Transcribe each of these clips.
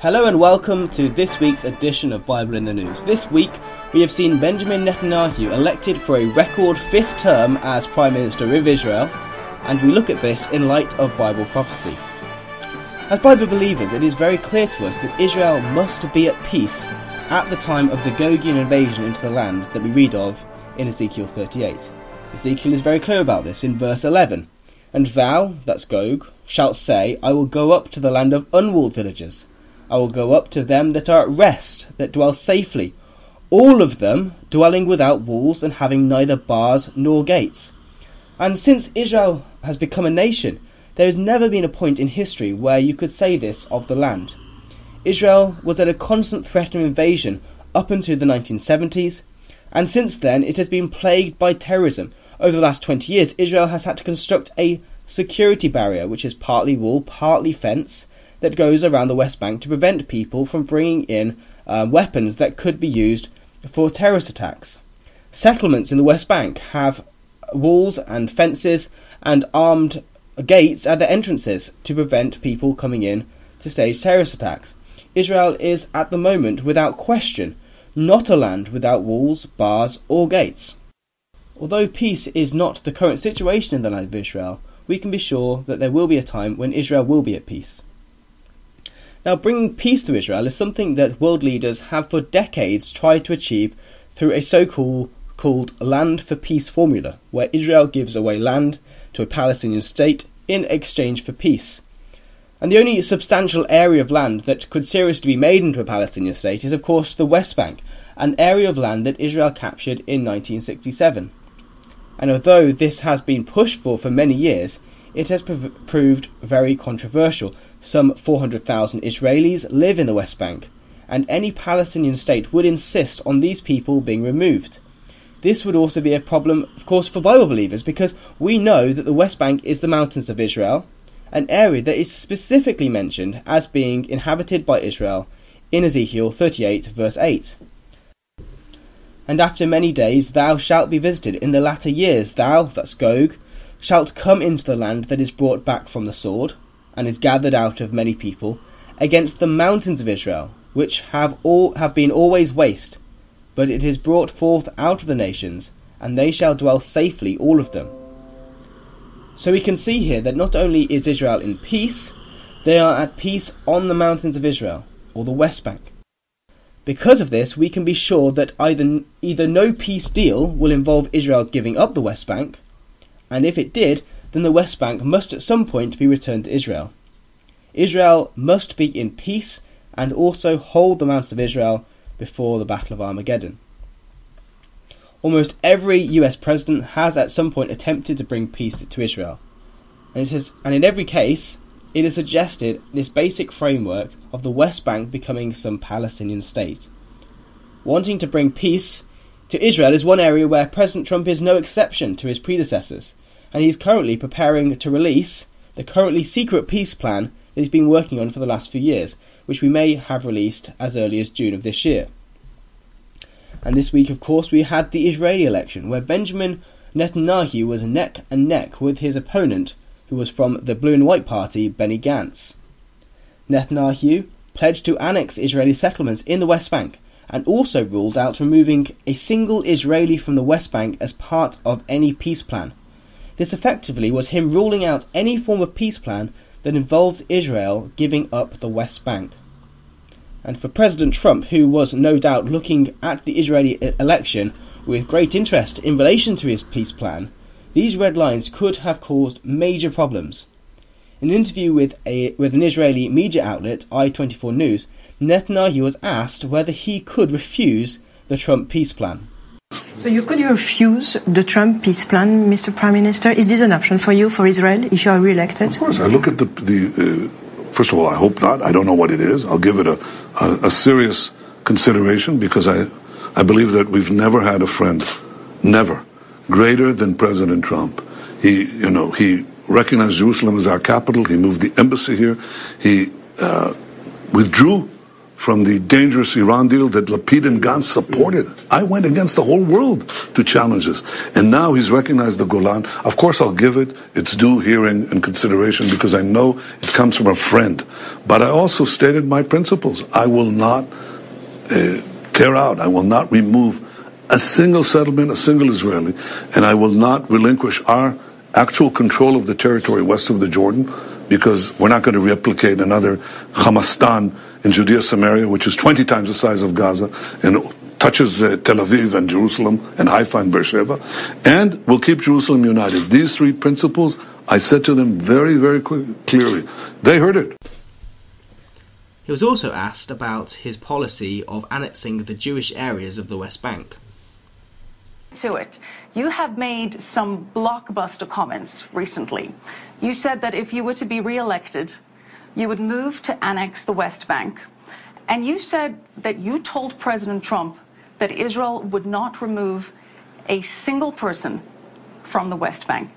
Hello and welcome to this week's edition of Bible in the News. This week we have seen Benjamin Netanyahu elected for a record 5th term as Prime Minister of Israel, and we look at this in light of Bible prophecy. As Bible believers, it is very clear to us that Israel must be at peace at the time of the Gogian invasion into the land that we read of in Ezekiel 38. Ezekiel is very clear about this in verse 11. And thou, that's Gog, shalt say, I will go up to the land of unwalled villages. I will go up to them that are at rest, that dwell safely, all of them dwelling without walls and having neither bars nor gates. And since Israel has become a nation, there has never been a point in history where you could say this of the land. Israel was at a constant threat of invasion up until the 1970s, and since then it has been plagued by terrorism. Over the last 20 years, Israel has had to construct a security barrier, which is partly wall, partly fence, that goes around the West Bank to prevent people from bringing in weapons that could be used for terrorist attacks. Settlements in the West Bank have walls and fences and armed gates at their entrances to prevent people coming in to stage terrorist attacks. Israel is, at the moment, without question, not a land without walls, bars or gates. Although peace is not the current situation in the land of Israel, we can be sure that there will be a time when Israel will be at peace. Now, bringing peace to Israel is something that world leaders have for decades tried to achieve through a so-called land for peace formula, where Israel gives away land to a Palestinian state in exchange for peace. And the only substantial area of land that could seriously be made into a Palestinian state is, of course, the West Bank, an area of land that Israel captured in 1967. And although this has been pushed for many years, it has proved very controversial. Some 400,000 Israelis live in the West Bank, and any Palestinian state would insist on these people being removed. This would also be a problem, of course, for Bible believers, because we know that the West Bank is the mountains of Israel, an area that is specifically mentioned as being inhabited by Israel in Ezekiel 38 verse 8. And after many days thou shalt be visited in the latter years, thou, that's Gog, shalt come into the land that is brought back from the sword, and is gathered out of many people, against the mountains of Israel, which have been always waste, but it is brought forth out of the nations, and they shall dwell safely, all of them. So we can see here that not only is Israel in peace, they are at peace on the mountains of Israel, or the West Bank. Because of this, we can be sure that either no peace deal will involve Israel giving up the West Bank, and if it did, then the West Bank must at some point be returned to Israel. Israel must be in peace and also hold the mountains of Israel before the Battle of Armageddon. Almost every US president has at some point attempted to bring peace to Israel, and in every case it has suggested this basic framework of the West Bank becoming some Palestinian state. Wanting to bring peace to Israel is one area where President Trump is no exception to his predecessors, and he is currently preparing to release the currently secret peace plan that he's been working on for the last few years, which we may have released as early as June of this year. And this week, of course, we had the Israeli election, where Benjamin Netanyahu was neck and neck with his opponent, who was from the Blue and White Party, Benny Gantz. Netanyahu pledged to annex Israeli settlements in the West Bank, and also ruled out removing a single Israeli from the West Bank as part of any peace plan. This effectively was him ruling out any form of peace plan that involved Israel giving up the West Bank. And for President Trump, who was no doubt looking at the Israeli election with great interest in relation to his peace plan, these red lines could have caused major problems. In an interview with an Israeli media outlet, I-24 News, Netanyahu was asked whether he could refuse the Trump peace plan. So could you refuse the Trump peace plan, Mr. Prime Minister? Is this an option for you, for Israel, if you are re-elected? Of course. I look at the first of all, I hope not. I don't know what it is. I'll give it a serious consideration, because I believe that we've never had a friend, never, greater than President Trump. He recognized Jerusalem as our capital. He moved the embassy here. He withdrew from the dangerous Iran deal that Lapid and Gantz supported. I went against the whole world to challenge this. And now he's recognized the Golan. Of course, I'll give it its due hearing and consideration because I know it comes from a friend. But I also stated my principles. I will not tear out. I will not remove a single settlement, a single Israeli, and I will not relinquish our actual control of the territory west of the Jordan, because we're not going to replicate another Hamastan in Judea, Samaria, which is 20 times the size of Gaza and touches Tel Aviv and Jerusalem and Haifa and Beersheba. And we'll keep Jerusalem united. These three principles, I said to them very, very clearly. They heard it. He was also asked about his policy of annexing the Jewish areas of the West Bank. To it. You have made some blockbuster comments recently. You said that if you were to be re-elected, you would move to annex the West Bank. And you said that you told President Trump that Israel would not remove a single person from the West Bank.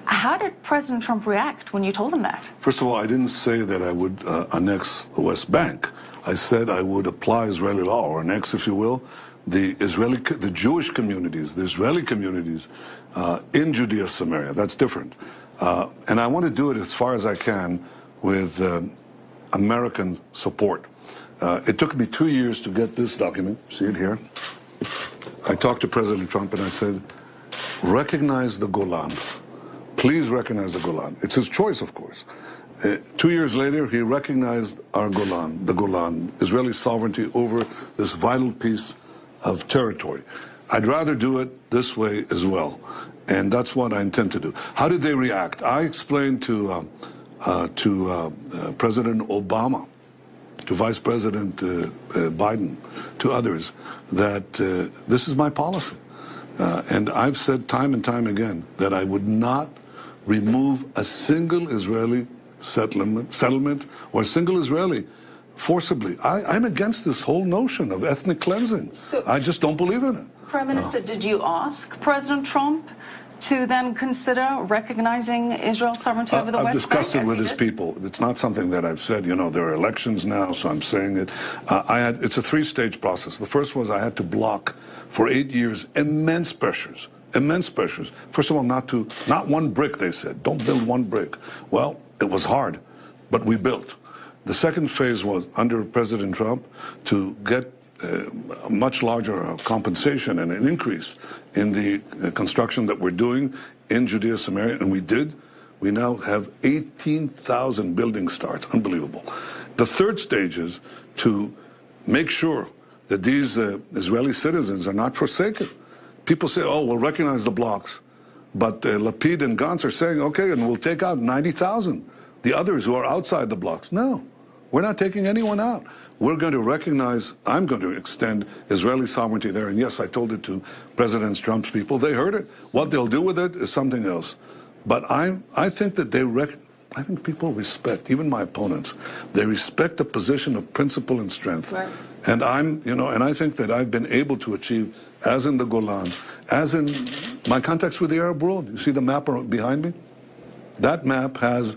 How did President Trump react when you told him that? First of all, I didn't say that I would annex the West Bank. I said I would apply Israeli law, or annex, if you will, the Jewish communities, the Israeli communities in Judea, Samaria. That's different. And I want to do it as far as I can with American support. It took me 2 years to get this document. See it here? I talked to President Trump and I said, recognize the Golan. Please recognize the Golan. It's his choice, of course. 2 years later, he recognized our Golan, the Golan, Israeli sovereignty over this vital piece of territory. I'd rather do it this way as well, and that's what I intend to do. How did they react? I explained to President Obama, to Vice President Biden, to others, that this is my policy. And I've said time and time again that I would not remove a single Israeli settlement or a single Israeli forcibly. I'm against this whole notion of ethnic cleansing. So, I just don't believe in it. Prime Minister, did you ask President Trump to then consider recognizing Israel's sovereignty over the West Bank? I've discussed it with his people. It's not something that I've said, you know, there are elections now, so I'm saying it. It's a three-stage process. The first was I had to block for 8 years immense pressures. First of all, not one brick, they said. Don't build one brick. Well, it was hard, but we built. The second phase was under President Trump to get a much larger compensation and an increase in the construction that we're doing in Judea, Samaria, and we did. We now have 18,000 building starts. Unbelievable. The third stage is to make sure that these Israeli citizens are not forsaken. People say, oh, we'll recognize the blocks. But Lapid and Gantz are saying, okay, and we'll take out 90,000. The others who are outside the blocks. No, we're not taking anyone out. We're going to recognize, I'm going to extend Israeli sovereignty there. And yes, I told it to President Trump's people. They heard it. What they'll do with it is something else. But I think that I think people respect, even my opponents, they respect the position of principle and strength. Right. And and I think that I've been able to achieve, as in the Golan, as in my contacts with the Arab world. You see the map behind me? That map has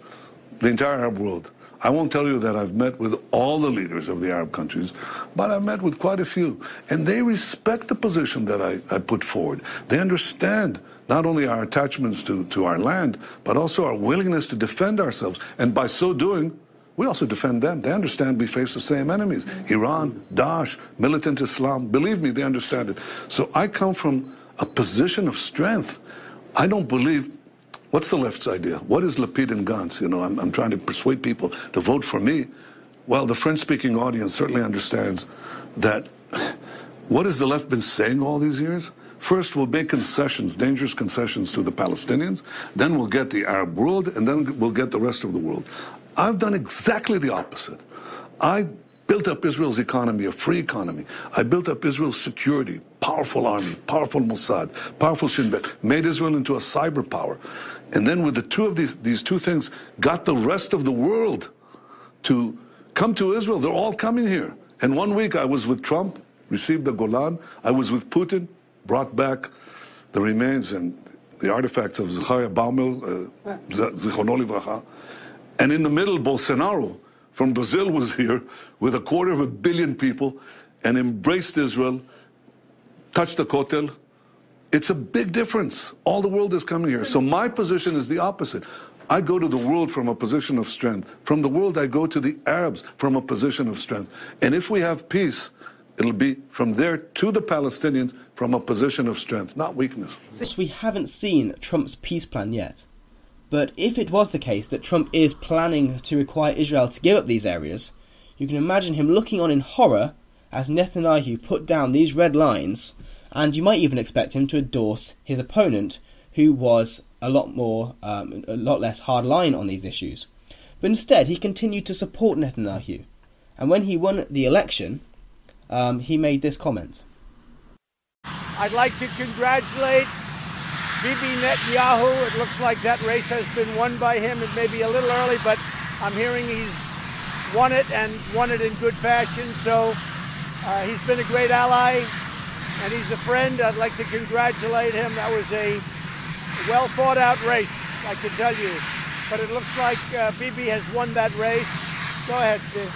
the entire Arab world. I won't tell you that I've met with all the leaders of the Arab countries, but I've met with quite a few. And they respect the position that I put forward. They understand not only our attachments to our land, but also our willingness to defend ourselves. And by so doing, we also defend them. They understand we face the same enemies. Iran, Daesh, militant Islam. Believe me, they understand it. So I come from a position of strength. I don't believe... What's the left's idea? What is Lapid and Gantz? You know, I'm trying to persuade people to vote for me. Well, the French-speaking audience certainly understands that. What has the left been saying all these years? First, we'll make concessions, dangerous concessions to the Palestinians. Then we'll get the Arab world, and then we'll get the rest of the world. I've done exactly the opposite. I built up Israel's economy, a free economy. I built up Israel's security, powerful army, powerful Mossad, powerful Shin Bet, made Israel into a cyber power. And then with the two of these two things, got the rest of the world to come to Israel. They're all coming here. And 1 week I was with Trump, received the Golan. I was with Putin, brought back the remains and the artifacts of Zechariah Baumel, Zichrono Livracha. And in the middle, Bolsonaro from Brazil was here with 250 million people and embraced Israel, touched the kotel. It's a big difference. All the world is coming here. So my position is the opposite. I go to the world from a position of strength. From the world, I go to the Arabs from a position of strength. And if we have peace, it'll be from there to the Palestinians from a position of strength, not weakness. We haven't seen Trump's peace plan yet. But if it was the case that Trump is planning to require Israel to give up these areas, you can imagine him looking on in horror as Netanyahu put down these red lines, and you might even expect him to endorse his opponent, who was a lot less hard line on these issues. But instead, he continued to support Netanyahu, and when he won the election, he made this comment. I'd like to congratulate Bibi Netanyahu. It looks like that race has been won by him. It may be a little early, but I'm hearing he's won it and won it in good fashion. So he's been a great ally and he's a friend. I'd like to congratulate him. That was a well thought out race, I can tell you. But it looks like Bibi has won that race. Go ahead, Steve.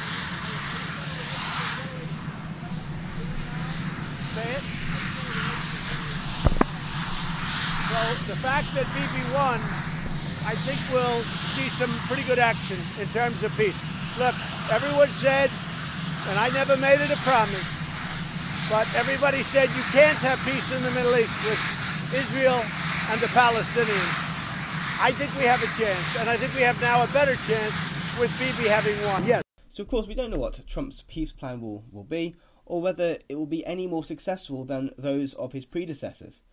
Say it. So the fact that Bibi won, I think we'll see some pretty good action in terms of peace. Look, everyone said, and I never made it a promise, but everybody said you can't have peace in the Middle East with Israel and the Palestinians. I think we have a chance, and I think we have now a better chance with Bibi having won. Yes. So of course we don't know what Trump's peace plan will be, or whether it will be any more successful than those of his predecessors.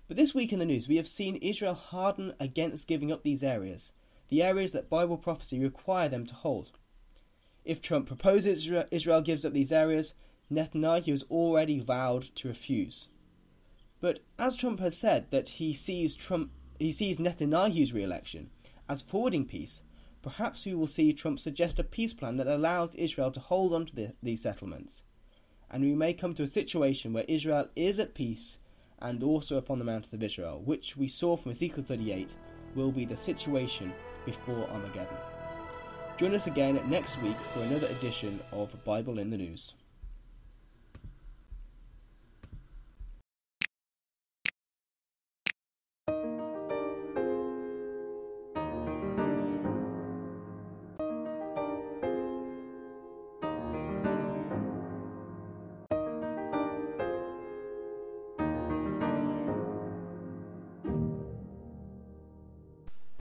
But this week in the news, we have seen Israel harden against giving up these areas, the areas that Bible prophecy require them to hold. If Trump proposes Israel gives up these areas, Netanyahu has already vowed to refuse. But as Trump has said that he sees Netanyahu's re-election as forwarding peace, perhaps we will see Trump suggest a peace plan that allows Israel to hold on to these settlements. And we may come to a situation where Israel is at peace and also upon the mountain of Israel, which we saw from Ezekiel 38 will be the situation before Armageddon. Join us again next week for another edition of Bible in the News.